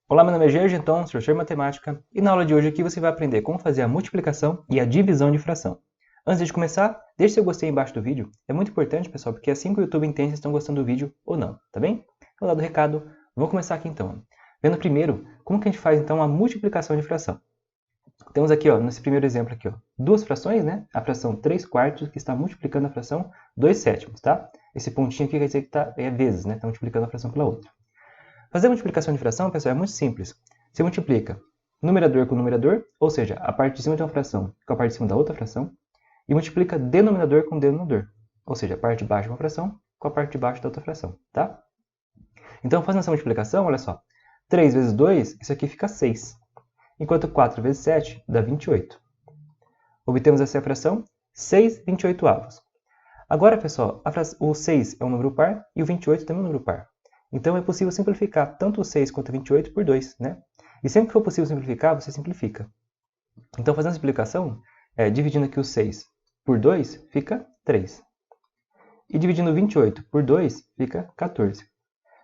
Olá, meu nome é Gergenton, professor de matemática, e na aula de hoje aqui você vai aprender como fazer a multiplicação e a divisão de fração. Antes de começar, deixe seu gostei embaixo do vídeo, é muito importante, pessoal, porque é assim que o YouTube entende se estão gostando do vídeo ou não, tá bem? Vou dar o recado, vamos começar aqui então. Vendo primeiro, como que a gente faz então a multiplicação de fração. Temos aqui, ó, nesse primeiro exemplo aqui, ó, duas frações, né? A fração 3 quartos que está multiplicando a fração 2 sétimos, tá? Esse pontinho aqui quer dizer que é vezes, né? Está multiplicando a fração pela outra. Fazer a multiplicação de fração, pessoal, é muito simples. Você multiplica numerador com numerador, ou seja, a parte de cima de uma fração com a parte de cima da outra fração, e multiplica denominador com denominador, ou seja, a parte de baixo de uma fração com a parte de baixo da outra fração, tá? Então, fazendo essa multiplicação, olha só, 3 vezes 2, isso aqui fica 6, enquanto 4 vezes 7 dá 28. Obtemos essa fração 6/28. Agora, pessoal, o 6 é um número par e o 28 também é um número par. Então é possível simplificar tanto o 6 quanto o 28 por 2, né? E sempre que for possível simplificar, você simplifica. Então, fazendo a simplificação, dividindo aqui o 6 por 2, fica 3. E dividindo o 28 por 2, fica 14.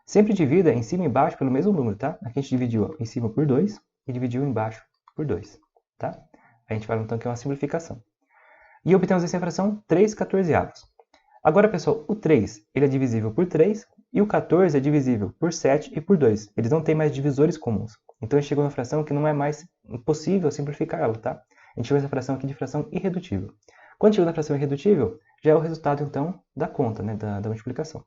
Sempre divida em cima e embaixo pelo mesmo número, tá? Aqui a gente dividiu em cima por 2 e dividiu embaixo por 2, tá? A gente fala então que é uma simplificação. E obtemos essa fração 3/14. Agora, pessoal, o 3 ele é divisível por 3 e o 14 é divisível por 7 e por 2. Eles não têm mais divisores comuns. Então, a gente chegou na fração que não é mais possível simplificar ela, tá? A gente chegou nessa fração aqui de fração irredutível. Quando chegou na fração irredutível, já é o resultado, então, da conta, né, da multiplicação.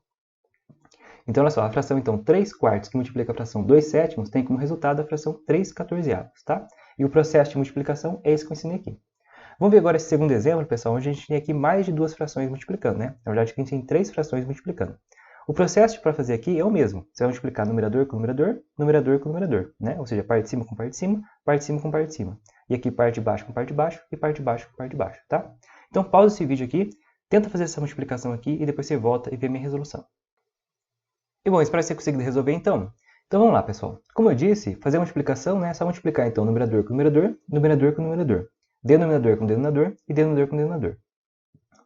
Então, olha só, a fração, então, 3 quartos que multiplica a fração 2 sétimos tem como resultado a fração 3/14, tá? E o processo de multiplicação é esse que eu ensinei aqui. Vamos ver agora esse segundo exemplo, pessoal, onde a gente tem aqui mais de duas frações multiplicando, né? Na verdade, aqui a gente tem 3 frações multiplicando. O processo para fazer aqui é o mesmo. Você vai multiplicar numerador com numerador, numerador com numerador, né? Ou seja, parte de cima com parte de cima, parte de cima com parte de cima. E aqui parte de baixo com parte de baixo e parte de baixo com parte de baixo, tá? Então, pausa esse vídeo aqui, tenta fazer essa multiplicação aqui e depois você volta e vê a minha resolução. E bom, espero que você consiga resolver então. Então vamos lá, pessoal. Como eu disse, fazer a multiplicação, né, é só multiplicar então numerador com numerador, numerador com numerador, denominador com denominador e denominador com denominador.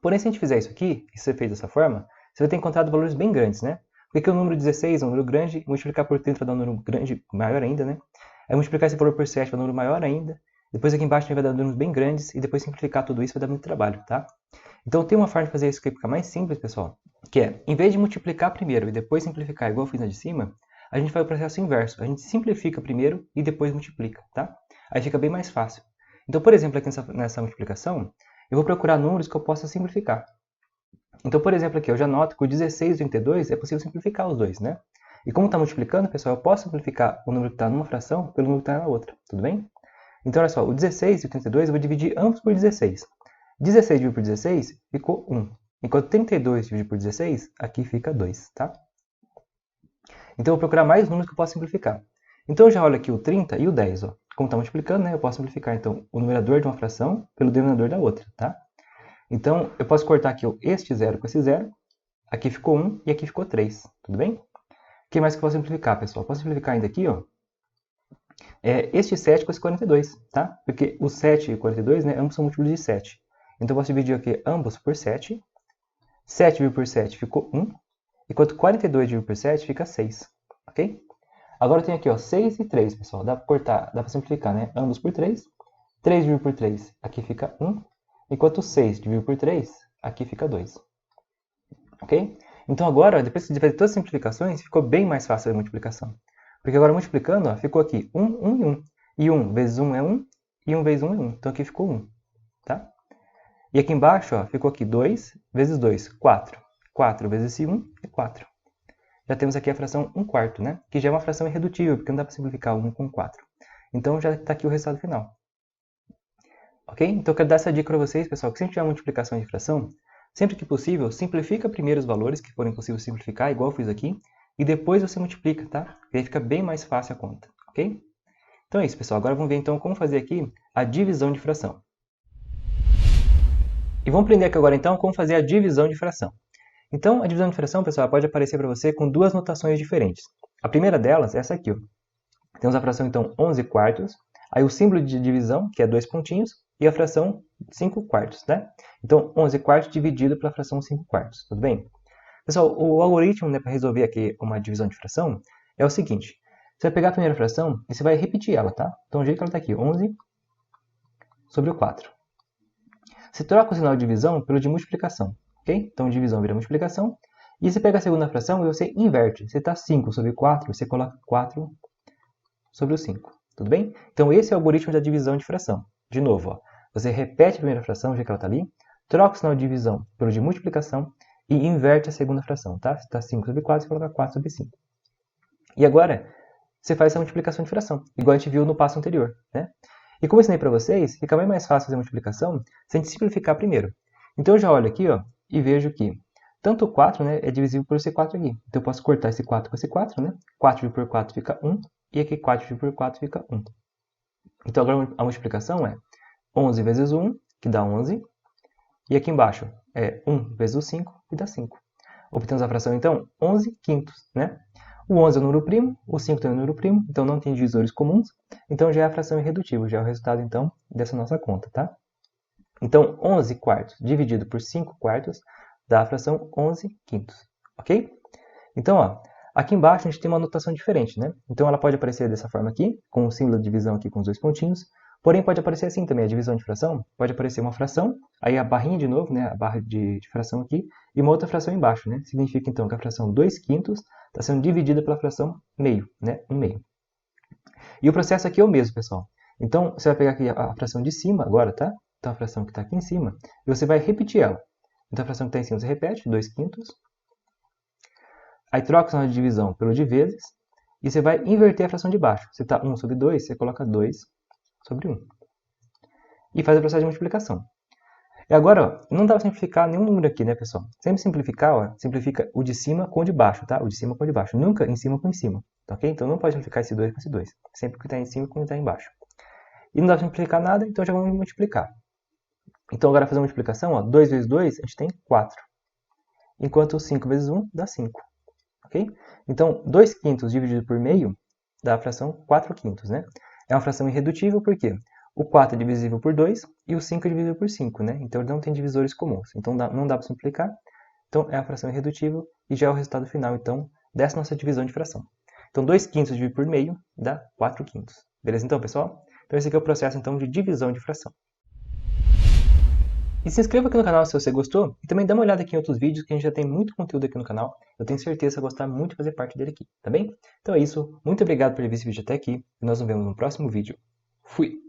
Porém, se a gente fizer isso aqui, e você fez dessa forma, você vai ter encontrado valores bem grandes, né? Porque aqui o número 16 é um número grande, multiplicar por 30 vai dar um número grande, maior ainda, né? Aí multiplicar esse valor por 7 vai dar um número maior ainda. Depois aqui embaixo vai dar números bem grandes e depois simplificar tudo isso vai dar muito trabalho, tá? Então tem uma forma de fazer isso que fica mais simples, pessoal, que é, em vez de multiplicar primeiro e depois simplificar igual eu fiz na de cima, a gente faz o processo inverso. A gente simplifica primeiro e depois multiplica, tá? Aí fica bem mais fácil. Então, por exemplo, aqui nessa multiplicação, eu vou procurar números que eu possa simplificar. Então, por exemplo, aqui eu já noto que o 16 e o 32 é possível simplificar os dois, né? E como está multiplicando, pessoal, eu posso simplificar o número que está numa fração pelo número que está na outra, tudo bem? Então, olha só, o 16 e o 32 eu vou dividir ambos por 16. 16 dividido por 16 ficou 1. Enquanto 32 dividido por 16, aqui fica 2, tá? Então, eu vou procurar mais números que eu posso simplificar. Então, eu já olho aqui o 30 e o 10, ó. Como está multiplicando, né, eu posso simplificar, então, o numerador de uma fração pelo denominador da outra, tá? Então, eu posso cortar aqui este zero com esse zero. Aqui ficou 1 e aqui ficou 3, tudo bem? O que mais que eu posso simplificar, pessoal? Eu posso simplificar ainda aqui, ó, este 7 com esse 42, tá? Porque o 7 e o 42, né, ambos são múltiplos de 7. Então, eu posso dividir aqui ambos por 7. 7 dividido por 7 ficou 1, enquanto 42 dividido por 7 fica 6, ok? Agora eu tenho aqui, ó, 6 e 3, pessoal. Dá para cortar, dá para simplificar, né? Ambos por 3. 3 dividido por 3, aqui fica 1. Enquanto 6 dividido por 3, aqui fica 2. Ok? Então agora, depois de fazer todas as simplificações, ficou bem mais fácil a multiplicação. Porque agora multiplicando, ó, ficou aqui 1, 1 e 1. E 1 vezes 1 é 1, e 1 vezes 1 é 1. Então aqui ficou 1, tá? E aqui embaixo, ó, ficou aqui 2 vezes 2, 4. 4 vezes esse 1 é 4. Já temos aqui a fração 1 quarto, né? Que já é uma fração irredutível, porque não dá para simplificar 1 com 4. Então já está aqui o resultado final. Ok? Então eu quero dar essa dica para vocês, pessoal, que sempre tiver multiplicação de fração, sempre que possível, simplifica primeiro os valores que forem possível simplificar, igual eu fiz aqui, e depois você multiplica, tá? E aí fica bem mais fácil a conta, ok? Então é isso, pessoal. Agora vamos ver então como fazer aqui a divisão de fração. E vamos aprender aqui agora então como fazer a divisão de fração. Então, a divisão de fração, pessoal, pode aparecer para você com duas notações diferentes. A primeira delas é essa aqui, ó. Temos a fração, então, 11 quartos, aí o símbolo de divisão, que é 2 pontinhos, e a fração 5 quartos, né? Então, 11 quartos dividido pela fração 5 quartos, tudo bem? Pessoal, o algoritmo, né, para resolver aqui uma divisão de fração é o seguinte. Você vai pegar a primeira fração e você vai repetir ela, tá? Então, o jeito que ela está aqui, 11 sobre o 4. Você troca o sinal de divisão pelo de multiplicação, ok? Então, divisão vira multiplicação. E você pega a segunda fração e você inverte. Você está 5 sobre 4, você coloca 4 sobre o 5. Tudo bem? Então, esse é o algoritmo da divisão de fração. De novo, ó, você repete a primeira fração, já que ela está ali, troca o sinal de divisão pelo de multiplicação e inverte a segunda fração, tá? Você está 5 sobre 4, você coloca 4 sobre 5. E agora, você faz essa multiplicação de fração, igual a gente viu no passo anterior, né? E como eu ensinei para vocês, fica bem mais fácil fazer a multiplicação se a gente simplificar primeiro. Então, eu já olho aqui, ó, e vejo que tanto o 4, né, é divisível por esse 4 aqui. Então, eu posso cortar esse 4 com esse 4, né? 4 dividido por 4 fica 1, e aqui 4 dividido por 4 fica 1. Então, agora a multiplicação é 11 vezes 1, que dá 11, e aqui embaixo é 1 vezes o 5, que dá 5. Obtemos a fração, então, 11 quintos, né? O 11 é o número primo, o 5 também é o número primo, então não tem divisores comuns, então já é a fração irredutível, já é o resultado, então, dessa nossa conta, tá? Então, 11 quartos dividido por 5 quartos dá a fração 11 quintos, ok? Então, ó, aqui embaixo a gente tem uma notação diferente, né? Então, ela pode aparecer dessa forma aqui, com o símbolo de divisão aqui com os 2 pontinhos, porém pode aparecer assim também, a divisão de fração, pode aparecer uma fração, aí a barrinha de novo, né, a barra de fração aqui, e uma outra fração embaixo, né? Significa, então, que a fração 2 quintos está sendo dividida pela fração meio, né? 1 meio. E o processo aqui é o mesmo, pessoal. Então, você vai pegar aqui a fração de cima agora, tá? Então, a fração que está aqui em cima, e você vai repetir ela. Então, a fração que está em cima você repete, 2 quintos. Aí, troca o sinal de divisão pelo de vezes, e você vai inverter a fração de baixo. Se está 1 sobre 2, você coloca 2 sobre 1. E faz o processo de multiplicação. E agora, ó, não dá para simplificar nenhum número aqui, né, pessoal? Sempre simplificar, ó, simplifica o de cima com o de baixo, tá? O de cima com o de baixo. Nunca em cima com em cima, tá ok? Então, não pode simplificar esse 2 com esse 2. Sempre que está em cima com o que está embaixo. E não dá para simplificar nada, então já vamos multiplicar. Então, agora, fazer a multiplicação, ó, 2 vezes 2, a gente tem 4. Enquanto 5 vezes 1 dá 5. Ok? Então, 2 quintos dividido por meio dá a fração 4 quintos, né? É uma fração irredutível, por quê? O 4 é divisível por 2 e o 5 é divisível por 5, né? Então, ele não tem divisores comuns. Então, não dá para simplificar. Então, é a fração irredutível e já é o resultado final, então, dessa nossa divisão de fração. Então, 2 quintos dividido por meio dá 4 quintos. Beleza, então, pessoal? Então, esse aqui é o processo, então, de divisão de fração. E se inscreva aqui no canal se você gostou e também dá uma olhada aqui em outros vídeos que a gente já tem muito conteúdo aqui no canal. Eu tenho certeza que você vai gostar muito de fazer parte dele aqui, tá bem? Então é isso, muito obrigado por ter visto esse vídeo até aqui e nós nos vemos no próximo vídeo. Fui!